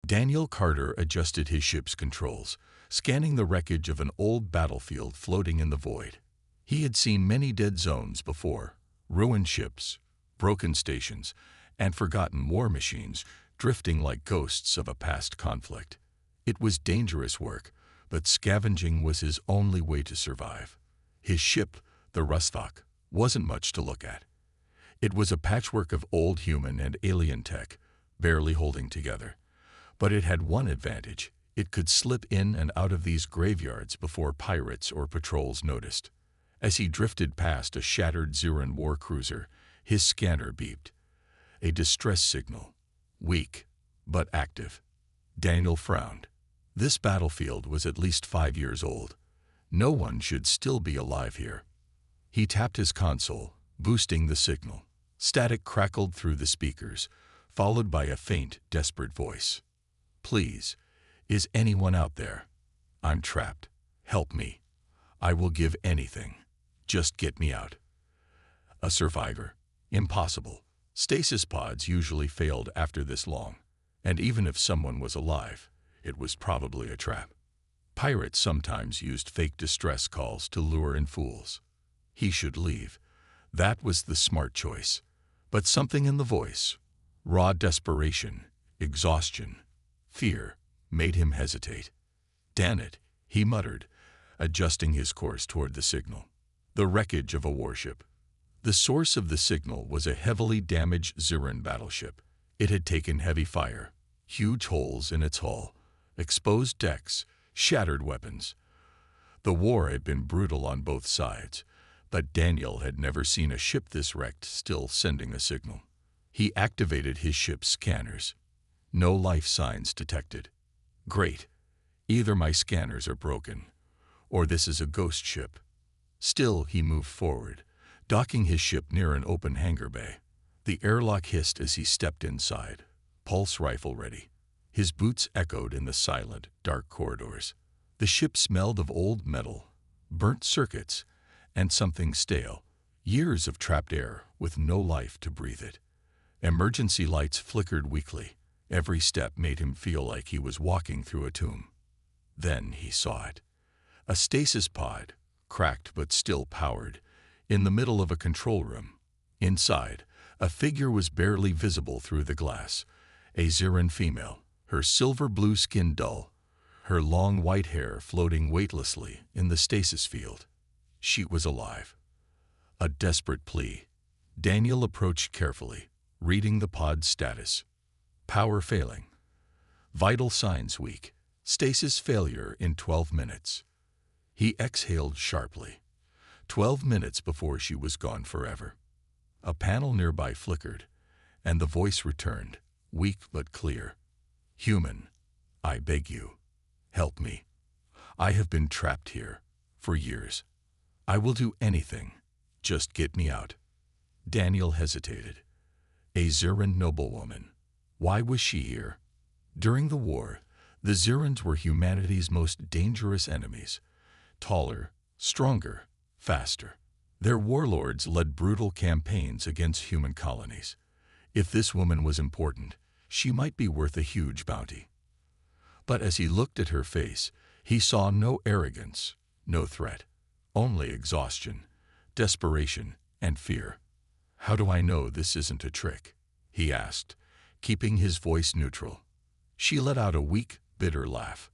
Daniel Carter adjusted his ship's controls, scanning the wreckage of an old battlefield floating in the void. He had seen many dead zones before, ruined ships, broken stations, and forgotten war machines drifting like ghosts of a past conflict. It was dangerous work, but scavenging was his only way to survive. His ship, the Rustvok, wasn't much to look at. It was a patchwork of old human and alien tech, barely holding together. But it had one advantage: it could slip in and out of these graveyards before pirates or patrols noticed. As he drifted past a shattered Ziran war cruiser, his scanner beeped. A distress signal, weak but active. Daniel frowned. This battlefield was at least 5 years old. No one should still be alive here. He tapped his console, boosting the signal. Static crackled through the speakers, followed by a faint, desperate voice. "Please, is anyone out there? I'm trapped. Help me. I will give anything. Just get me out." A survivor? Impossible. Stasis pods usually failed after this long, and even if someone was alive, it was probably a trap. Pirates sometimes used fake distress calls to lure in fools. He should leave. That was the smart choice. But something in the voice, raw desperation, exhaustion, fear, made him hesitate. "Damn it," he muttered, adjusting his course toward the signal. The wreckage of a warship. The source of the signal was a heavily damaged Ziran battleship. It had taken heavy fire, huge holes in its hull, exposed decks, shattered weapons. The war had been brutal on both sides, but Daniel had never seen a ship this wrecked still sending a signal. He activated his ship's scanners. No life signs detected. Great. Either my scanners are broken, or this is a ghost ship. Still, he moved forward, docking his ship near an open hangar bay. The airlock hissed as he stepped inside, pulse rifle ready. His boots echoed in the silent, dark corridors. The ship smelled of old metal, burnt circuits, and something stale. Years of trapped air with no life to breathe it. Emergency lights flickered weakly. Every step made him feel like he was walking through a tomb. Then he saw it. A stasis pod, cracked but still powered, in the middle of a control room. Inside, a figure was barely visible through the glass. A Ziran female, her silver-blue skin dull, her long white hair floating weightlessly in the stasis field. She was alive. A desperate plea. Daniel approached carefully, reading the pod's status. Power failing. Vital signs weak. Stasis failure in 12 minutes. He exhaled sharply. 12 minutes before she was gone forever. A panel nearby flickered, and the voice returned, weak but clear. "Human, I beg you, help me. I have been trapped here for years. I will do anything. Just get me out." Daniel hesitated. A Ziran noblewoman. Why was she here? During the war, the Zirans were humanity's most dangerous enemies. Taller, stronger, faster. Their warlords led brutal campaigns against human colonies. If this woman was important, she might be worth a huge bounty. But as he looked at her face, he saw no arrogance, no threat, only exhaustion, desperation, and fear. "How do I know this isn't a trick?" he asked, keeping his voice neutral. She let out a weak, bitter laugh.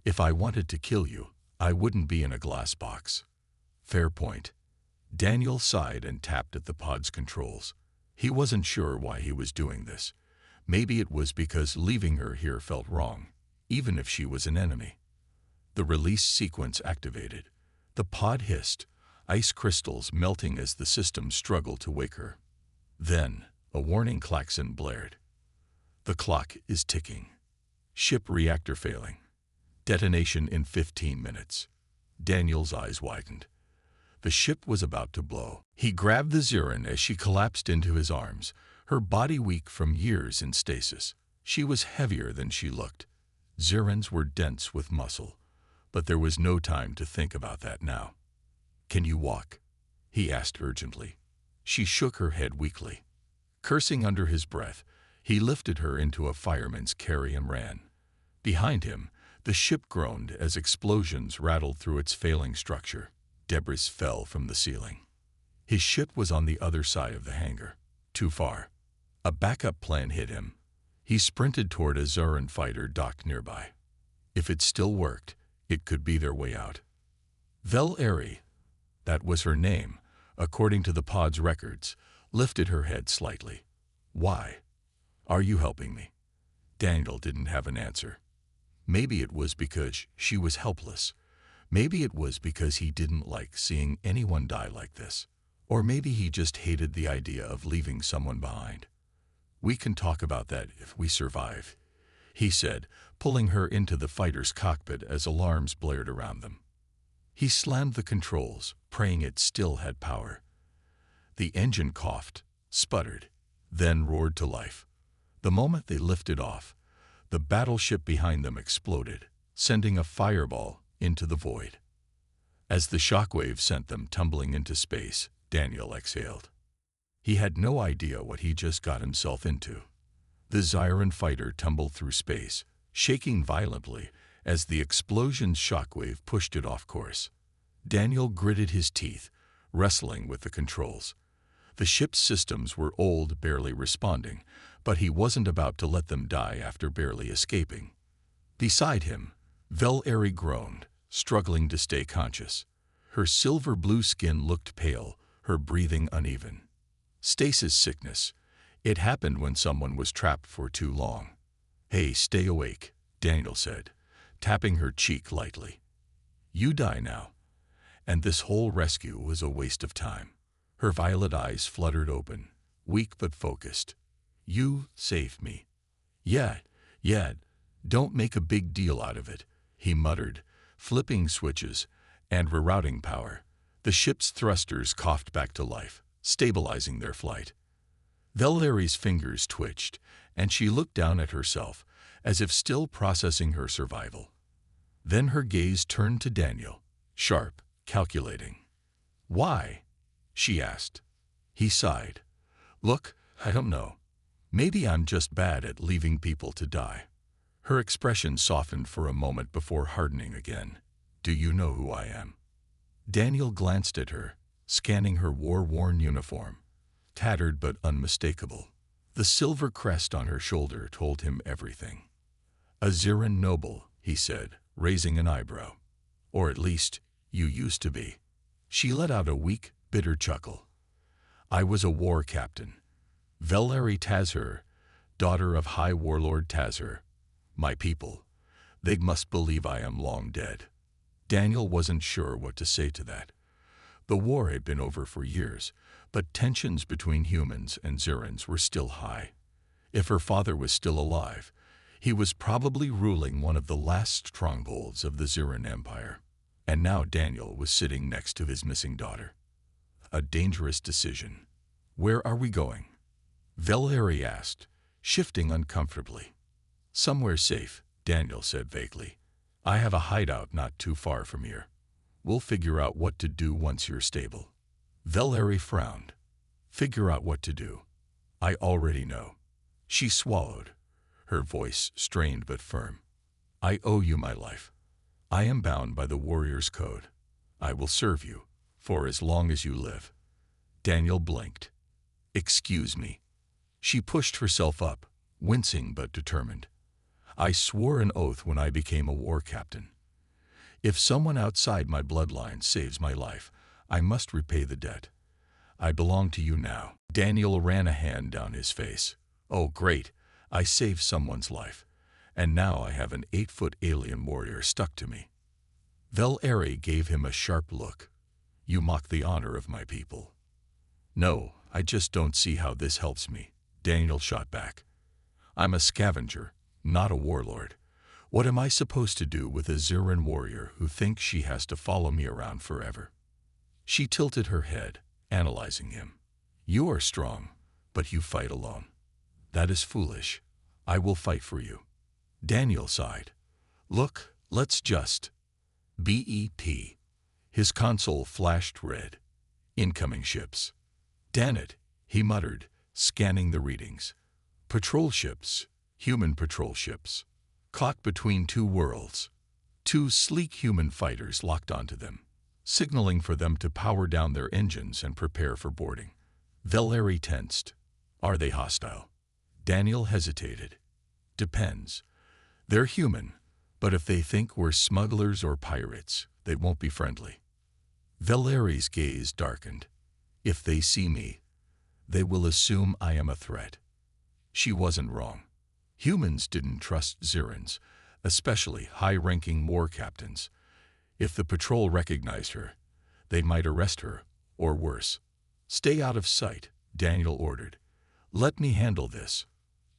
"If I wanted to kill you, I wouldn't be in a glass box." Fair point. Daniel sighed and tapped at the pod's controls. He wasn't sure why he was doing this. Maybe it was because leaving her here felt wrong, even if she was an enemy. The release sequence activated. The pod hissed, ice crystals melting as the system struggled to wake her. Then, a warning klaxon blared. "The clock is ticking. Ship reactor failing. Detonation in 15 minutes. Daniel's eyes widened. The ship was about to blow. He grabbed the Ziran as she collapsed into his arms, her body weak from years in stasis. She was heavier than she looked. Zirans were dense with muscle, but there was no time to think about that now. "Can you walk?" he asked urgently. She shook her head weakly. Cursing under his breath, He lifted her into a fireman's carry and ran. Behind him, the ship groaned as explosions rattled through its failing structure. Debris fell from the ceiling. His ship was on the other side of the hangar. Too far. A backup plan hit him. He sprinted toward a Zuran fighter docked nearby. If it still worked, it could be their way out. Vel-Eri, that was her name, according to the pod's records, lifted her head slightly. Why? Are you helping me? Daniel didn't have an answer. Maybe it was because she was helpless. Maybe it was because he didn't like seeing anyone die like this. Or maybe he just hated the idea of leaving someone behind. We can talk about that if we survive, he said, pulling her into the fighter's cockpit as alarms blared around them. He slammed the controls, praying it still had power. The engine coughed, sputtered, then roared to life. The moment they lifted off, the battleship behind them exploded, sending a fireball into the void. As the shockwave sent them tumbling into space, Daniel exhaled. He had no idea what he just got himself into. The Zuran fighter tumbled through space, shaking violently as the explosion's shockwave pushed it off course. Daniel gritted his teeth, wrestling with the controls. The ship's systems were old, barely responding, but he wasn't about to let them die after barely escaping. Beside him, Vel-Eri groaned, struggling to stay conscious. Her silver-blue skin looked pale, her breathing uneven. Stasis sickness. It happened when someone was trapped for too long. Hey, stay awake, Daniel said, tapping her cheek lightly. You die now. And this whole rescue was a waste of time. Her violet eyes fluttered open, weak but focused. You saved me. Yeah, don't make a big deal out of it, he muttered, flipping switches and rerouting power. The ship's thrusters coughed back to life, stabilizing their flight. Vel-Eri's fingers twitched, and she looked down at herself, as if still processing her survival. Then her gaze turned to Daniel, sharp, calculating. Why? She asked. He sighed. Look, I don't know. Maybe I'm just bad at leaving people to die. Her expression softened for a moment before hardening again. Do you know who I am? Daniel glanced at her, scanning her war-worn uniform. Tattered but unmistakable. The silver crest on her shoulder told him everything. A Zuran noble, he said, raising an eyebrow. Or at least, you used to be. She let out a weak, bitter chuckle. I was a war captain. Vel-Eri Tazher, daughter of High Warlord Tazher. My people. They must believe I am long dead. Daniel wasn't sure what to say to that. The war had been over for years, but tensions between humans and Zurans were still high. If her father was still alive, he was probably ruling one of the last strongholds of the Zuran Empire. And now Daniel was sitting next to his missing daughter. A dangerous decision. Where are we going? Vel-Eri asked, shifting uncomfortably. Somewhere safe, Daniel said vaguely. I have a hideout not too far from here. We'll figure out what to do once you're stable. Vel-Eri frowned. Figure out what to do. I already know. She swallowed, her voice strained but firm. I owe you my life. I am bound by the warrior's code. I will serve you, for as long as you live. Daniel blinked. Excuse me. She pushed herself up, wincing but determined. I swore an oath when I became a war captain. If someone outside my bloodline saves my life, I must repay the debt. I belong to you now. Daniel ran a hand down his face. Oh, great. I saved someone's life. And now I have an 8-foot alien warrior stuck to me. Vel-Eri gave him a sharp look. You mock the honor of my people. No, I just don't see how this helps me, Daniel shot back. I'm a scavenger, not a warlord. What am I supposed to do with a Zuran warrior who thinks she has to follow me around forever? She tilted her head, analyzing him. You are strong, but you fight alone. That is foolish. I will fight for you. Daniel sighed. Look, let's just... BEP. His console flashed red. Incoming ships. Damn it, he muttered, scanning the readings. Patrol ships, human patrol ships, caught between two worlds. Two sleek human fighters locked onto them, signaling for them to power down their engines and prepare for boarding. Valerie tensed. Are they hostile? Daniel hesitated. Depends. They're human, but if they think we're smugglers or pirates, they won't be friendly. Valerie's gaze darkened. If they see me, they will assume I am a threat. She wasn't wrong. Humans didn't trust Zirans, especially high-ranking war captains. If the patrol recognized her, they might arrest her, or worse. Stay out of sight, Daniel ordered. Let me handle this.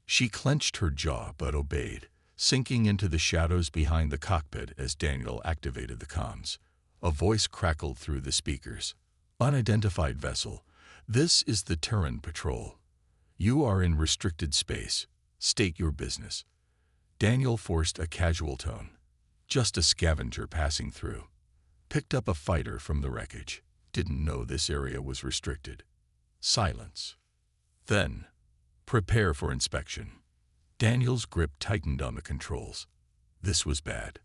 She clenched her jaw but obeyed, sinking into the shadows behind the cockpit as Daniel activated the comms. A voice crackled through the speakers. Unidentified vessel. This is the Terran Patrol. You are in restricted space. State your business. Daniel forced a casual tone. Just a scavenger passing through. Picked up a fighter from the wreckage. Didn't know this area was restricted. Silence. Then, prepare for inspection. Daniel's grip tightened on the controls. This was bad.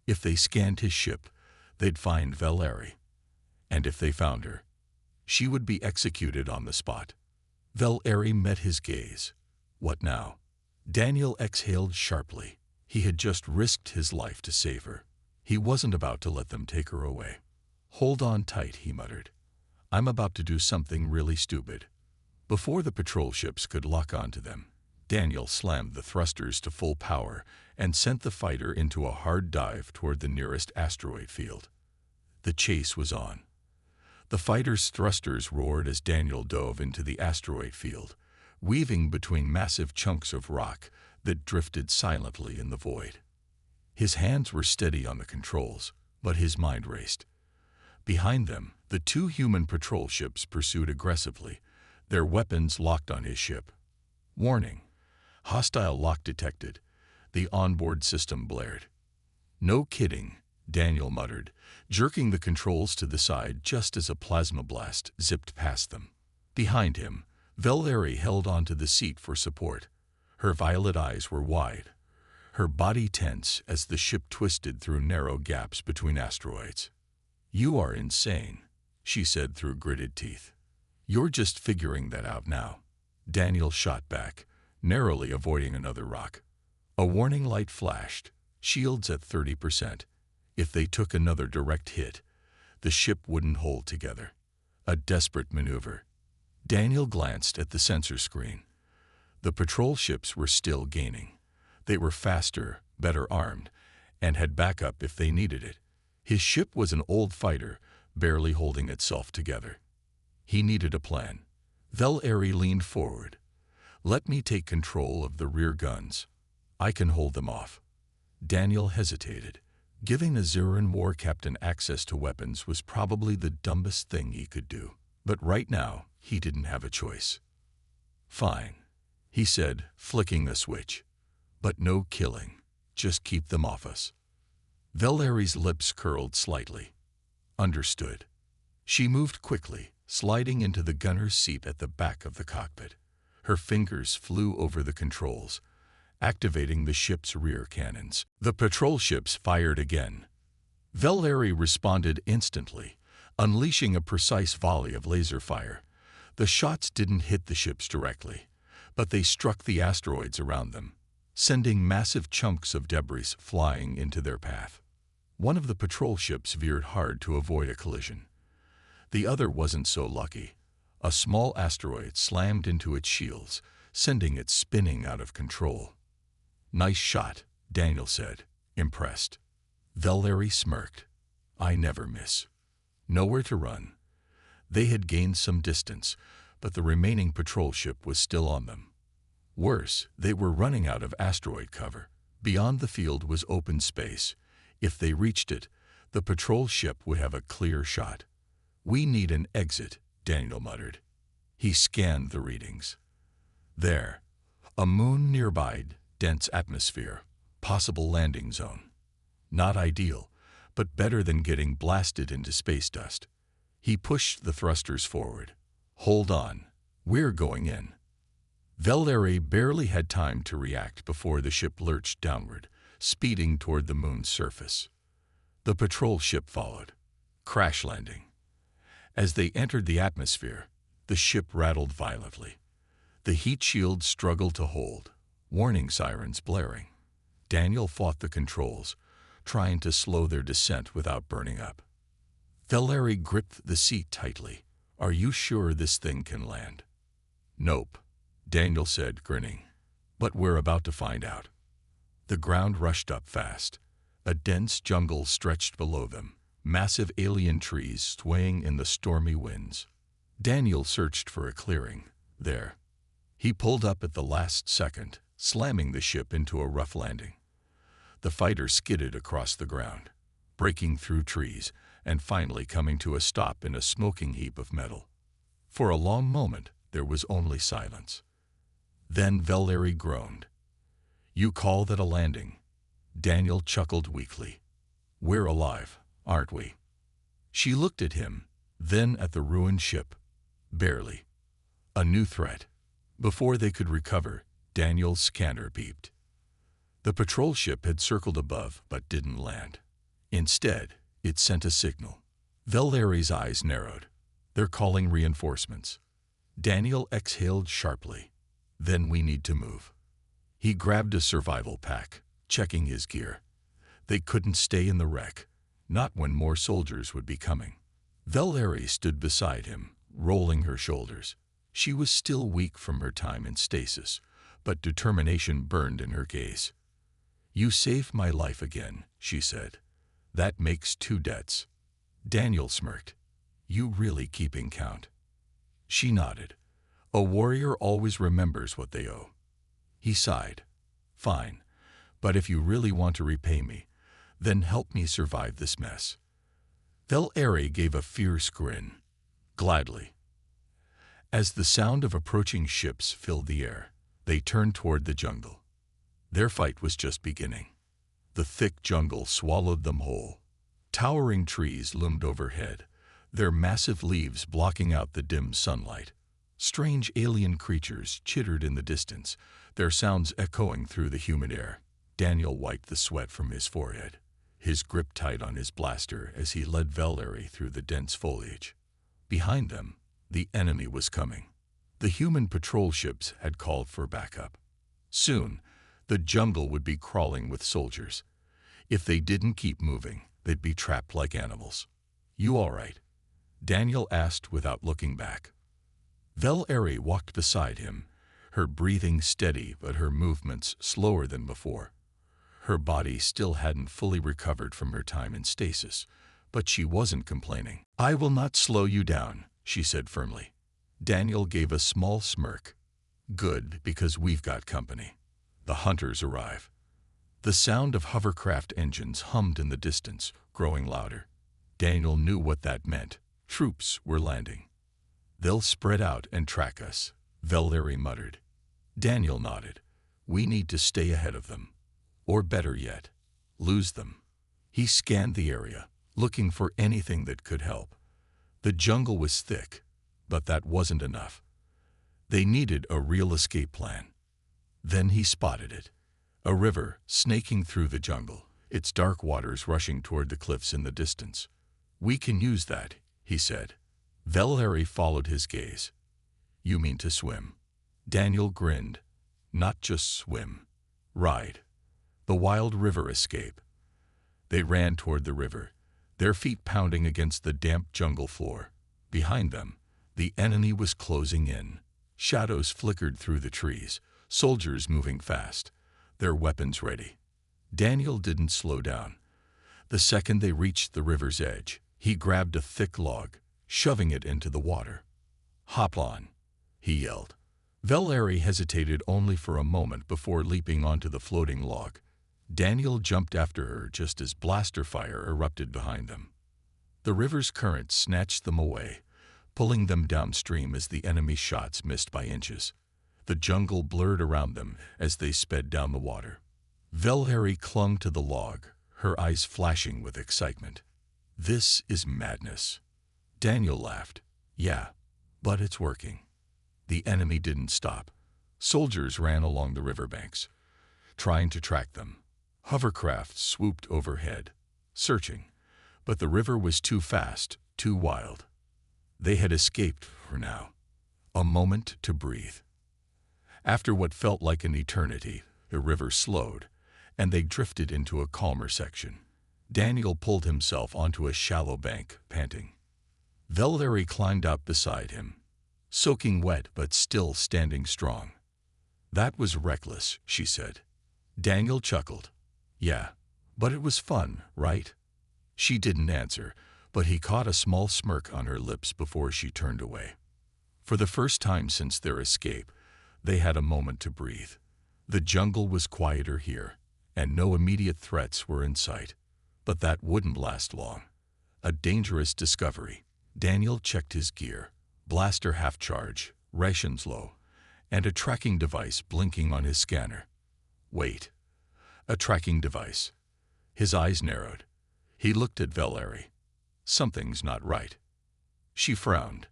If they scanned his ship, they'd find Valerie. And if they found her, she would be executed on the spot. Valerie met his gaze. What now? Daniel exhaled sharply. He had just risked his life to save her. He wasn't about to let them take her away. Hold on tight, he muttered. I'm about to do something really stupid. Before the patrol ships could lock onto them, Daniel slammed the thrusters to full power and sent the fighter into a hard dive toward the nearest asteroid field. The chase was on. The fighter's thrusters roared as Daniel dove into the asteroid field, weaving between massive chunks of rock that drifted silently in the void. His hands were steady on the controls, but his mind raced. Behind them, the two human patrol ships pursued aggressively, their weapons locked on his ship. Warning. Hostile lock detected. The onboard system blared. No kidding, Daniel muttered, jerking the controls to the side just as a plasma blast zipped past them. Behind him, Valerie held onto the seat for support. Her violet eyes were wide, her body tense as the ship twisted through narrow gaps between asteroids. You are insane, she said through gritted teeth. You're just figuring that out now. Daniel shot back, narrowly avoiding another rock. A warning light flashed, shields at 30%. If they took another direct hit, the ship wouldn't hold together. A desperate maneuver. Daniel glanced at the sensor screen. The patrol ships were still gaining. They were faster, better armed, and had backup if they needed it. His ship was an old fighter, barely holding itself together. He needed a plan. Valerie leaned forward. Let me take control of the rear guns. I can hold them off. Daniel hesitated. Giving a Ziran war captain access to weapons was probably the dumbest thing he could do. But right now, he didn't have a choice. Fine, he said, flicking a switch. But no killing. Just keep them off us. Valerie's lips curled slightly. Understood. She moved quickly, sliding into the gunner's seat at the back of the cockpit. Her fingers flew over the controls, activating the ship's rear cannons. The patrol ships fired again. Valerie responded instantly, unleashing a precise volley of laser fire. The shots didn't hit the ships directly, but they struck the asteroids around them, sending massive chunks of debris flying into their path. One of the patrol ships veered hard to avoid a collision. The other wasn't so lucky. A small asteroid slammed into its shields, sending it spinning out of control. Nice shot, Daniel said, impressed. Valerie smirked. I never miss. Nowhere to run. They had gained some distance, but the remaining patrol ship was still on them. Worse, they were running out of asteroid cover. Beyond the field was open space. If they reached it, the patrol ship would have a clear shot. We need an exit, Daniel muttered. He scanned the readings. There, a moon nearby, dense atmosphere, possible landing zone. Not ideal, but better than getting blasted into space dust. He pushed the thrusters forward. Hold on, we're going in. Valerie barely had time to react before the ship lurched downward, speeding toward the moon's surface. The patrol ship followed, crash landing. As they entered the atmosphere, the ship rattled violently. The heat shield struggled to hold, warning sirens blaring. Daniel fought the controls, trying to slow their descent without burning up. Valerie gripped the seat tightly. "Are you sure this thing can land?" "Nope," Daniel said, grinning. "But we're about to find out." The ground rushed up fast. A dense jungle stretched below them, massive alien trees swaying in the stormy winds. Daniel searched for a clearing. There. He pulled up at the last second, slamming the ship into a rough landing. The fighter skidded across the ground, breaking through trees and finally coming to a stop in a smoking heap of metal. For a long moment, there was only silence. Then Valerie groaned. "You call that a landing?" Daniel chuckled weakly. "We're alive, aren't we?" She looked at him, then at the ruined ship. Barely. A new threat. Before they could recover, Daniel's scanner beeped. The patrol ship had circled above but didn't land. Instead, it sent a signal. Valerie's eyes narrowed. "They're calling reinforcements." Daniel exhaled sharply. "Then we need to move." He grabbed a survival pack, checking his gear. They couldn't stay in the wreck, not when more soldiers would be coming. Valerie stood beside him, rolling her shoulders. She was still weak from her time in stasis, but determination burned in her gaze. "You saved my life again," she said. "That makes 2 debts." Daniel smirked. "You really keeping count?" She nodded. "A warrior always remembers what they owe." He sighed. "Fine, but if you really want to repay me, then help me survive this mess." Valerie gave a fierce grin. "Gladly." As the sound of approaching ships filled the air, they turned toward the jungle. Their fight was just beginning. The thick jungle swallowed them whole. Towering trees loomed overhead, their massive leaves blocking out the dim sunlight. Strange alien creatures chittered in the distance, their sounds echoing through the humid air. Daniel wiped the sweat from his forehead, his grip tight on his blaster as he led Valerie through the dense foliage. Behind them, the enemy was coming. The human patrol ships had called for backup. Soon, the jungle would be crawling with soldiers. If they didn't keep moving, they'd be trapped like animals. "You all right?" Daniel asked without looking back. Valerie walked beside him, her breathing steady but her movements slower than before. Her body still hadn't fully recovered from her time in stasis, but she wasn't complaining. "I will not slow you down," she said firmly. Daniel gave a small smirk. "Good, because we've got company." The hunters arrive. The sound of hovercraft engines hummed in the distance, growing louder. Daniel knew what that meant. Troops were landing. "They'll spread out and track us," Valerie muttered. Daniel nodded. "We need to stay ahead of them. Or better yet, lose them." He scanned the area, looking for anything that could help. The jungle was thick, but that wasn't enough. They needed a real escape plan. Then he spotted it. A river snaking through the jungle, its dark waters rushing toward the cliffs in the distance. "We can use that," he said. Valerie followed his gaze. "You mean to swim?" Daniel grinned. "Not just swim. Ride. The wild river escape." They ran toward the river, their feet pounding against the damp jungle floor. Behind them, the enemy was closing in. Shadows flickered through the trees, soldiers moving fast, their weapons ready. Daniel didn't slow down. The second they reached the river's edge, he grabbed a thick log, shoving it into the water. "Hop on," he yelled. Valerie hesitated only for a moment before leaping onto the floating log. Daniel jumped after her just as blaster fire erupted behind them. The river's current snatched them away, pulling them downstream as the enemy's shots missed by inches. The jungle blurred around them as they sped down the water. Valerie clung to the log, her eyes flashing with excitement. "This is madness." Daniel laughed. "Yeah, but it's working." The enemy didn't stop. Soldiers ran along the riverbanks, trying to track them. Hovercrafts swooped overhead, searching, but the river was too fast, too wild. They had escaped for now. A moment to breathe. After what felt like an eternity, the river slowed, and they drifted into a calmer section. Daniel pulled himself onto a shallow bank, panting. Valerie climbed up beside him, soaking wet but still standing strong. "That was reckless," she said. Daniel chuckled. "Yeah, but it was fun, right?" She didn't answer, but he caught a small smirk on her lips before she turned away. For the first time since their escape, they had a moment to breathe. The jungle was quieter here, and no immediate threats were in sight. But that wouldn't last long. A dangerous discovery. Daniel checked his gear, blaster half charge, rations low, and a tracking device blinking on his scanner. Wait. A tracking device. His eyes narrowed. He looked at Valerie. "Something's not right." She frowned.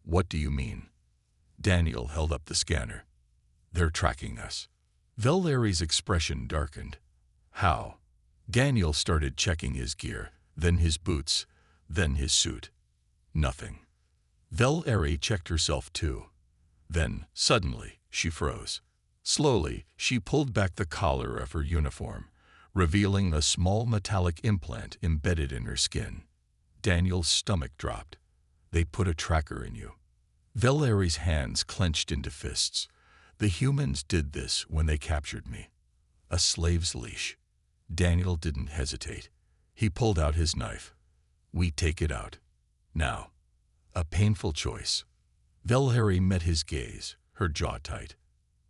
"What do you mean?" Daniel held up the scanner. "They're tracking us." Valerie's expression darkened. "How?" Daniel started checking his gear, then his boots, then his suit. Nothing. Valerie checked herself too. Then, suddenly, she froze. Slowly, she pulled back the collar of her uniform, revealing a small metallic implant embedded in her skin. Daniel's stomach dropped. "They put a tracker in you." Valerie's hands clenched into fists. "The humans did this when they captured me." A slave's leash. Daniel didn't hesitate. He pulled out his knife. "We take it out. Now." A painful choice. Valerie met his gaze, her jaw tight.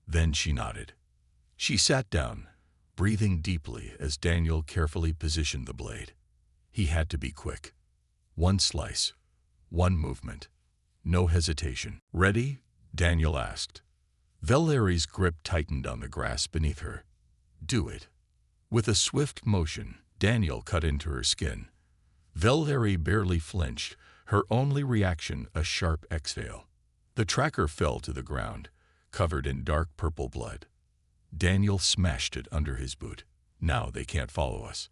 Then she nodded. She sat down, breathing deeply as Daniel carefully positioned the blade. He had to be quick. One slice, one movement. No hesitation. "Ready?" Daniel asked. Valerie's grip tightened on the grass beneath her. "Do it." With a swift motion, Daniel cut into her skin. Valerie barely flinched, her only reaction a sharp exhale. The tracker fell to the ground, covered in dark purple blood. Daniel smashed it under his boot. "Now they can't follow us."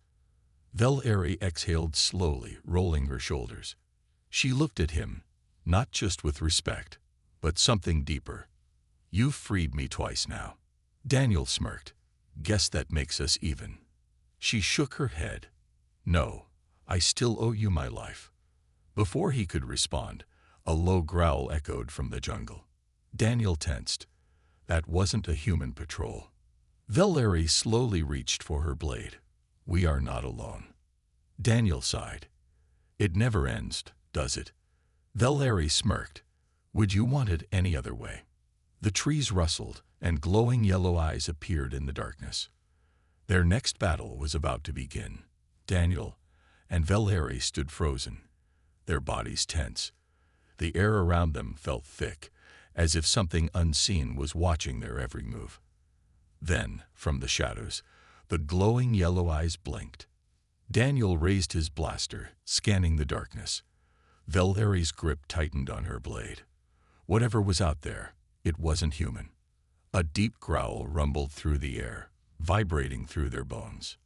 Valerie exhaled slowly, rolling her shoulders. She looked at him, not just with respect, but something deeper. "You've freed me twice now." Daniel smirked. "Guess that makes us even." She shook her head. "No, I still owe you my life." Before he could respond, a low growl echoed from the jungle. Daniel tensed. That wasn't a human patrol. Valerie slowly reached for her blade. "We are not alone." Daniel sighed. "It never ends, does it?" Valerie smirked. "Would you want it any other way?" The trees rustled, and glowing yellow eyes appeared in the darkness. Their next battle was about to begin. Daniel and Valerie stood frozen, their bodies tense. The air around them felt thick, as if something unseen was watching their every move. Then, from the shadows, the glowing yellow eyes blinked. Daniel raised his blaster, scanning the darkness. Valerie's grip tightened on her blade. Whatever was out there, it wasn't human. A deep growl rumbled through the air, vibrating through their bones.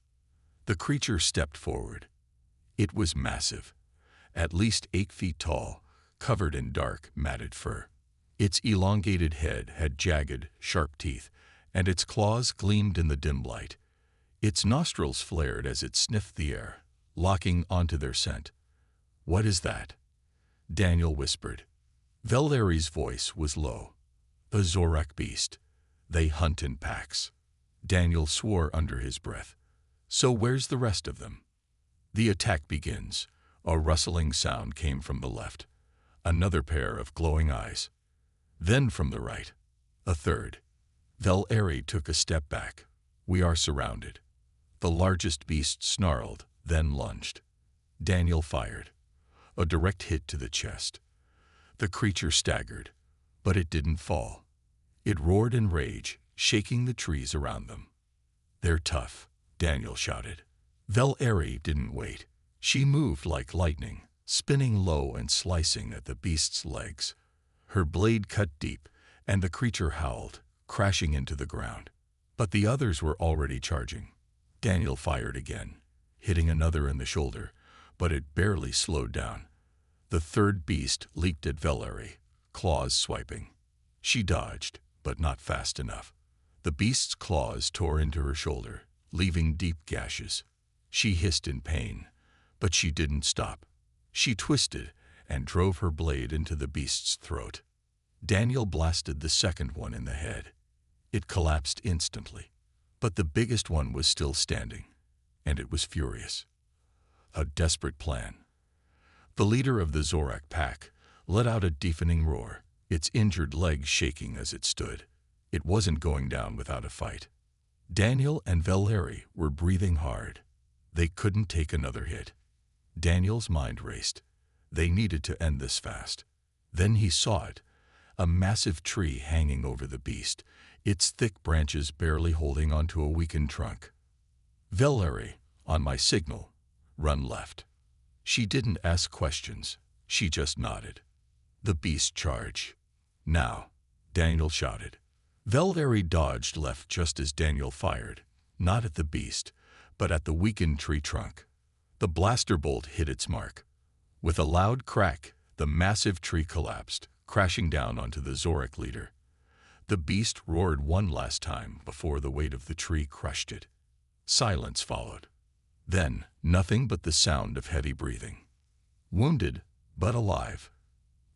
The creature stepped forward. It was massive, at least 8 feet tall, covered in dark, matted fur. Its elongated head had jagged, sharp teeth, and its claws gleamed in the dim light. Its nostrils flared as it sniffed the air, locking onto their scent. "What is that?" Daniel whispered. Valerie's voice was low. "A Zorak beast. They hunt in packs." Daniel swore under his breath. "So where's the rest of them?" The attack begins. A rustling sound came from the left. Another pair of glowing eyes. Then from the right, a third. Valerie took a step back. "We are surrounded." The largest beast snarled, then lunged. Daniel fired. A direct hit to the chest. The creature staggered, but it didn't fall. It roared in rage, shaking the trees around them. "They're tough," Daniel shouted. Valerie didn't wait. She moved like lightning, spinning low and slicing at the beast's legs. Her blade cut deep, and the creature howled, crashing into the ground. But the others were already charging. Daniel fired again, hitting another in the shoulder, but it barely slowed down. The third beast leaped at Valerie, claws swiping. She dodged, but not fast enough. The beast's claws tore into her shoulder, leaving deep gashes. She hissed in pain, but she didn't stop. She twisted and drove her blade into the beast's throat. Daniel blasted the second one in the head. It collapsed instantly, but the biggest one was still standing, and it was furious. A desperate plan. The leader of the Zorak pack let out a deafening roar, its injured legs shaking as it stood. It wasn't going down without a fight. Daniel and Valerie were breathing hard. They couldn't take another hit. Daniel's mind raced. They needed to end this fast. Then he saw it, a massive tree hanging over the beast, its thick branches barely holding onto a weakened trunk. Valerie, on my signal, run left. She didn't ask questions. She just nodded. The beast charged. Now, Daniel shouted. Valerie dodged left just as Daniel fired, not at the beast, but at the weakened tree trunk. The blaster bolt hit its mark. With a loud crack, the massive tree collapsed, crashing down onto the Zorak leader. The beast roared one last time before the weight of the tree crushed it. Silence followed. Then, nothing but the sound of heavy breathing. Wounded, but alive.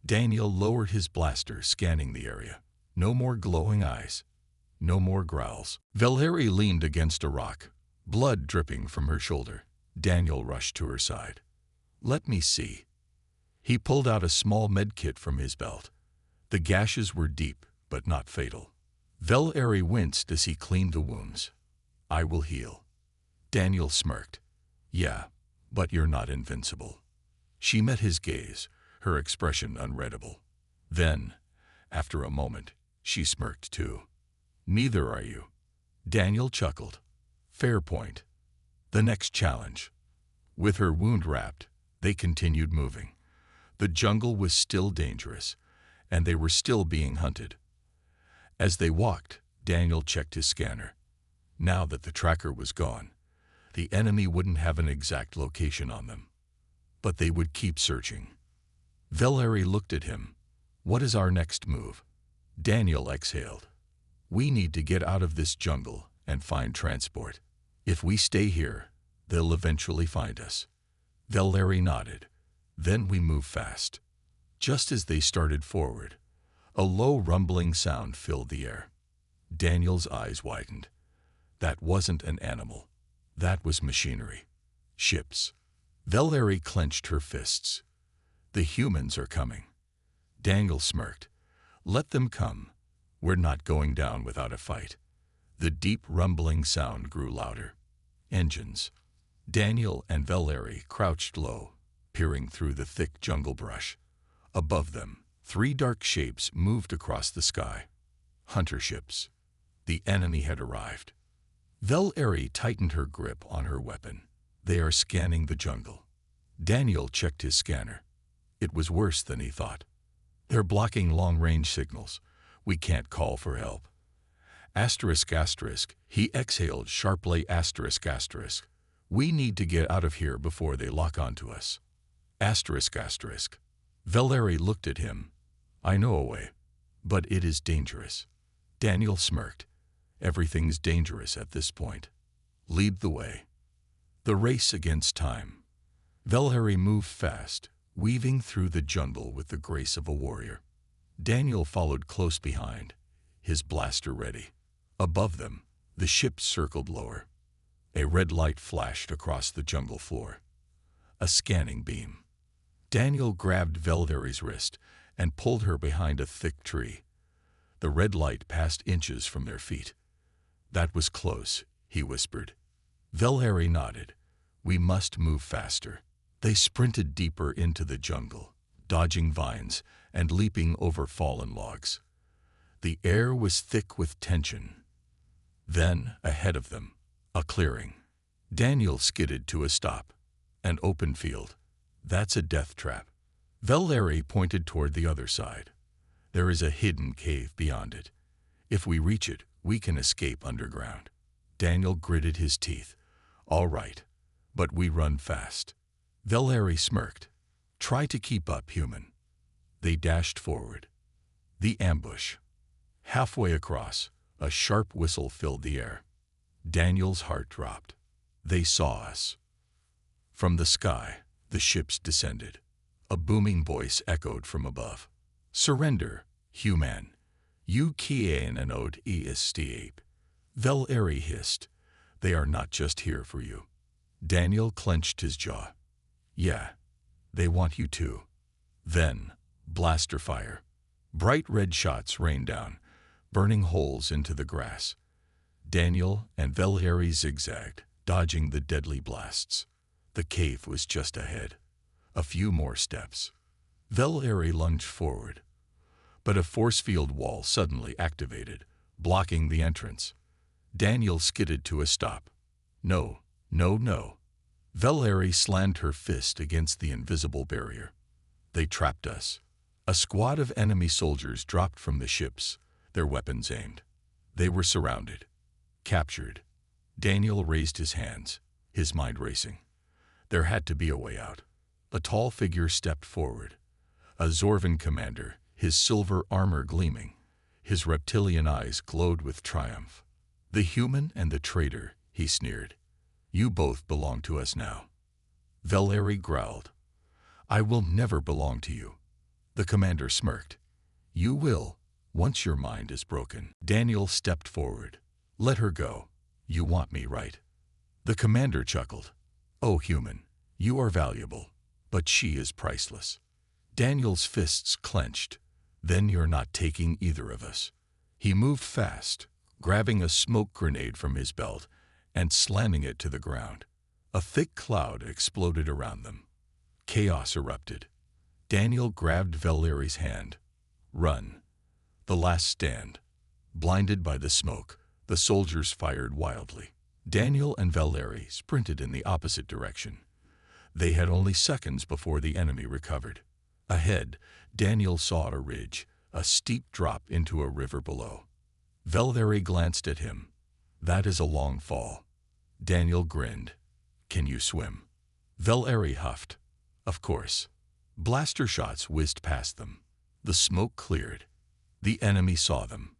Daniel lowered his blaster, scanning the area. No more glowing eyes. No more growls. Valerie leaned against a rock, blood dripping from her shoulder. Daniel rushed to her side. Let me see. He pulled out a small med kit from his belt. The gashes were deep, but not fatal. Valerie winced as he cleaned the wounds. I will heal. Daniel smirked. Yeah, but you're not invincible. She met his gaze, her expression unreadable. Then, after a moment, she smirked too. Neither are you. Daniel chuckled. Fair point. The next challenge. With her wound wrapped, they continued moving. The jungle was still dangerous, and they were still being hunted. As they walked, Daniel checked his scanner. Now that the tracker was gone, the enemy wouldn't have an exact location on them. But they would keep searching. Valerie looked at him. What is our next move? Daniel exhaled. We need to get out of this jungle and find transport. If we stay here, they'll eventually find us. Valerie nodded. Then we move fast. Just as they started forward, a low rumbling sound filled the air. Daniel's eyes widened. That wasn't an animal. That was machinery. Ships. Valerie clenched her fists. The humans are coming. Daniel smirked. Let them come. We're not going down without a fight. The deep rumbling sound grew louder. Engines. Daniel and Valerie crouched low, peering through the thick jungle brush. Above them, 3 dark shapes moved across the sky. Hunter ships. The enemy had arrived. Valerie tightened her grip on her weapon. They are scanning the jungle. Daniel checked his scanner. It was worse than he thought. They're blocking long-range signals. We can't call for help. Asterisk, asterisk. He exhaled sharply. Asterisk, asterisk. We need to get out of here before they lock onto us. Asterisk, asterisk. Valerie looked at him. I know a way, but it is dangerous. Daniel smirked. Everything's dangerous at this point. Lead the way. The race against time. Valerie moved fast, weaving through the jungle with the grace of a warrior. Daniel followed close behind, his blaster ready. Above them, the ship circled lower. A red light flashed across the jungle floor. A scanning beam. Daniel grabbed Valerie's wrist and pulled her behind a thick tree. The red light passed inches from their feet. That was close, he whispered. Valerie nodded. We must move faster. They sprinted deeper into the jungle, dodging vines and leaping over fallen logs. The air was thick with tension. Then, ahead of them, a clearing. Daniel skidded to a stop. An open field. That's a death trap. Valerie pointed toward the other side. There is a hidden cave beyond it. If we reach it, we can escape underground. Daniel gritted his teeth. All right, but we run fast. Valerie smirked. Try to keep up, human. They dashed forward. The ambush. Halfway across, a sharp whistle filled the air. Daniel's heart dropped. They saw us. From the sky, the ships descended. A booming voice echoed from above. Surrender, human. You kien an ode escape. Valerie hissed. They are not just here for you. Daniel clenched his jaw. Yeah, they want you too. Then, blaster fire. Bright red shots rained down, burning holes into the grass. Daniel and Valerie zigzagged, dodging the deadly blasts. The cave was just ahead. A few more steps. Valerie lunged forward, but a force field wall suddenly activated, blocking the entrance. Daniel skidded to a stop. No, no, no. Valerie slammed her fist against the invisible barrier. They trapped us. A squad of enemy soldiers dropped from the ships, their weapons aimed. They were surrounded. Captured. Daniel raised his hands, his mind racing. There had to be a way out. A tall figure stepped forward. A Zorvan commander, his silver armor gleaming. His reptilian eyes glowed with triumph. The human and the traitor, he sneered. You both belong to us now. Valerie growled. I will never belong to you. The commander smirked. You will, once your mind is broken. Daniel stepped forward. Let her go. You want me, right? The commander chuckled. Oh, human, you are valuable, but she is priceless. Daniel's fists clenched. Then you're not taking either of us. He moved fast, grabbing a smoke grenade from his belt and slamming it to the ground. A thick cloud exploded around them. Chaos erupted. Daniel grabbed Valerie's hand. Run. The last stand. Blinded by the smoke, the soldiers fired wildly. Daniel and Valerie sprinted in the opposite direction. They had only seconds before the enemy recovered. Ahead, Daniel saw a ridge, a steep drop into a river below. Valerie glanced at him. That is a long fall. Daniel grinned. Can you swim? Valerie huffed. Of course. Blaster shots whizzed past them. The smoke cleared. The enemy saw them.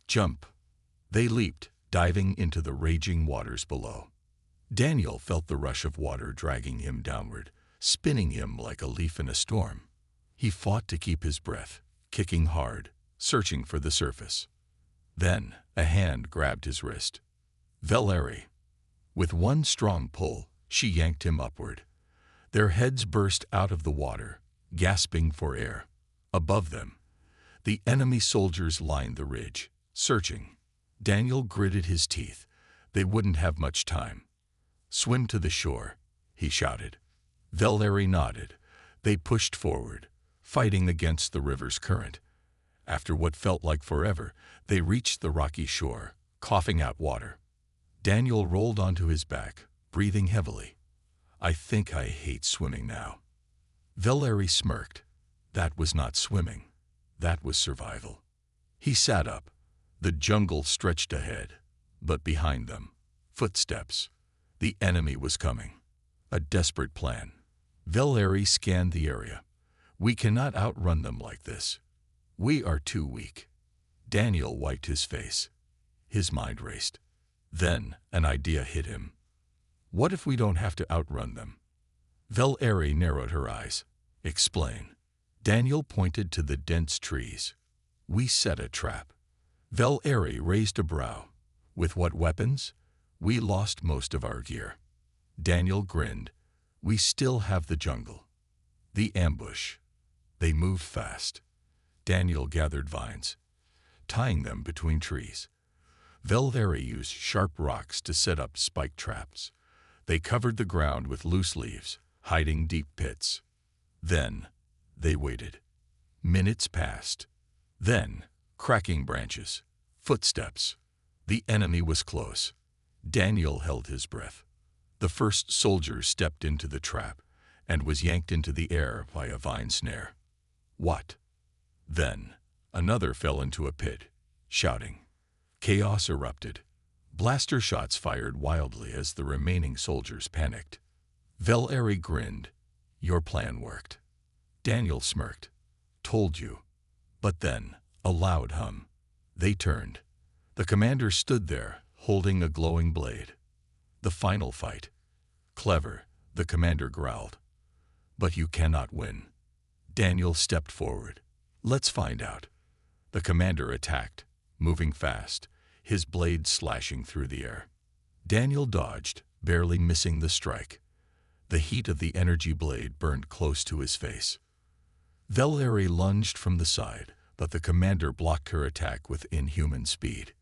Jump. They leaped, diving into the raging waters below. Daniel felt the rush of water dragging him downward, spinning him like a leaf in a storm. He fought to keep his breath, kicking hard, searching for the surface. Then, a hand grabbed his wrist. Valerie. With one strong pull, she yanked him upward. Their heads burst out of the water, gasping for air. Above them, the enemy soldiers lined the ridge, searching. Daniel gritted his teeth. They wouldn't have much time. Swim to the shore, he shouted. Valerie nodded. They pushed forward, fighting against the river's current. After what felt like forever, they reached the rocky shore, coughing out water. Daniel rolled onto his back, breathing heavily. I think I hate swimming now. Valerie smirked. That was not swimming. That was survival. He sat up. The jungle stretched ahead, but behind them, footsteps. The enemy was coming. A desperate plan. Valerie scanned the area. We cannot outrun them like this. We are too weak. Daniel wiped his face. His mind raced. Then an idea hit him. What if we don't have to outrun them? Valerie narrowed her eyes. Explain. Daniel pointed to the dense trees. We set a trap. Valerie raised a brow. With what weapons? We lost most of our gear. Daniel grinned. We still have the jungle. The ambush. They moved fast. Daniel gathered vines, tying them between trees. Valerie used sharp rocks to set up spike traps. They covered the ground with loose leaves, hiding deep pits. Then, they waited. Minutes passed. Then, cracking branches, footsteps. The enemy was close. Daniel held his breath. The first soldier stepped into the trap and was yanked into the air by a vine snare. What? Then, another fell into a pit, shouting. Chaos erupted. Blaster shots fired wildly as the remaining soldiers panicked. Vel'Ari grinned. Your plan worked. Daniel smirked. Told you. But then, a loud hum. They turned. The commander stood there, holding a glowing blade. The final fight. Clever, the commander growled. But you cannot win. Daniel stepped forward. Let's find out. The commander attacked, moving fast, his blade slashing through the air. Daniel dodged, barely missing the strike. The heat of the energy blade burned close to his face. Vel'Ari lunged from the side, but the commander blocked her attack with inhuman speed.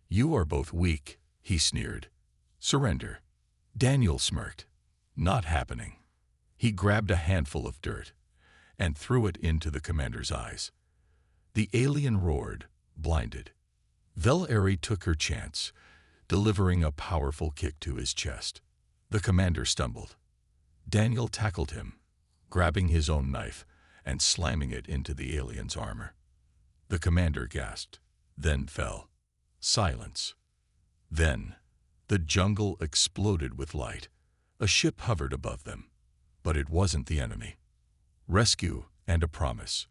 You are both weak, he sneered. Surrender. Daniel smirked. Not happening. He grabbed a handful of dirt and threw it into the commander's eyes. The alien roared, blinded. Vel'Ari took her chance, delivering a powerful kick to his chest. The commander stumbled. Daniel tackled him, grabbing his own knife and slamming it into the alien's armor. The commander gasped, then fell. Silence. Then, the jungle exploded with light. A ship hovered above them, but it wasn't the enemy. Rescue and a promise.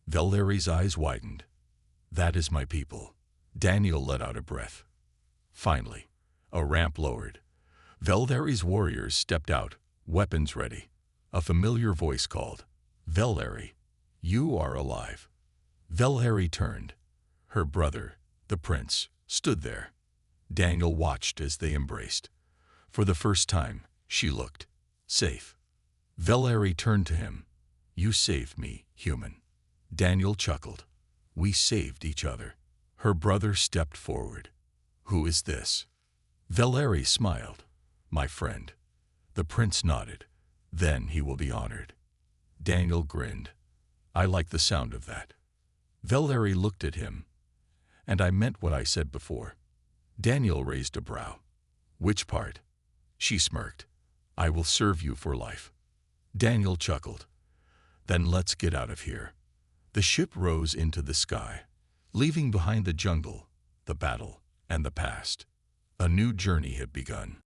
Vel'Ari's eyes widened. That is my people. Daniel let out a breath. Finally, a ramp lowered. Vel'Ari's warriors stepped out, weapons ready. A familiar voice called, Vel'Ari, you are alive. Vel'Ari turned. Her brother, the prince, stood there. Daniel watched as they embraced. For the first time, she looked safe. Vel'Ari turned to him. You saved me, human. Daniel chuckled. We saved each other. Her brother stepped forward. Who is this? Vel'Ari smiled. My friend. The prince nodded. Then he will be honored. Daniel grinned. I like the sound of that. Vel'Ari looked at him. And I meant what I said before. Daniel raised a brow. Which part? She smirked. I will serve you for life. Daniel chuckled. Then let's get out of here. The ship rose into the sky, leaving behind the jungle, the battle, and the past. A new journey had begun.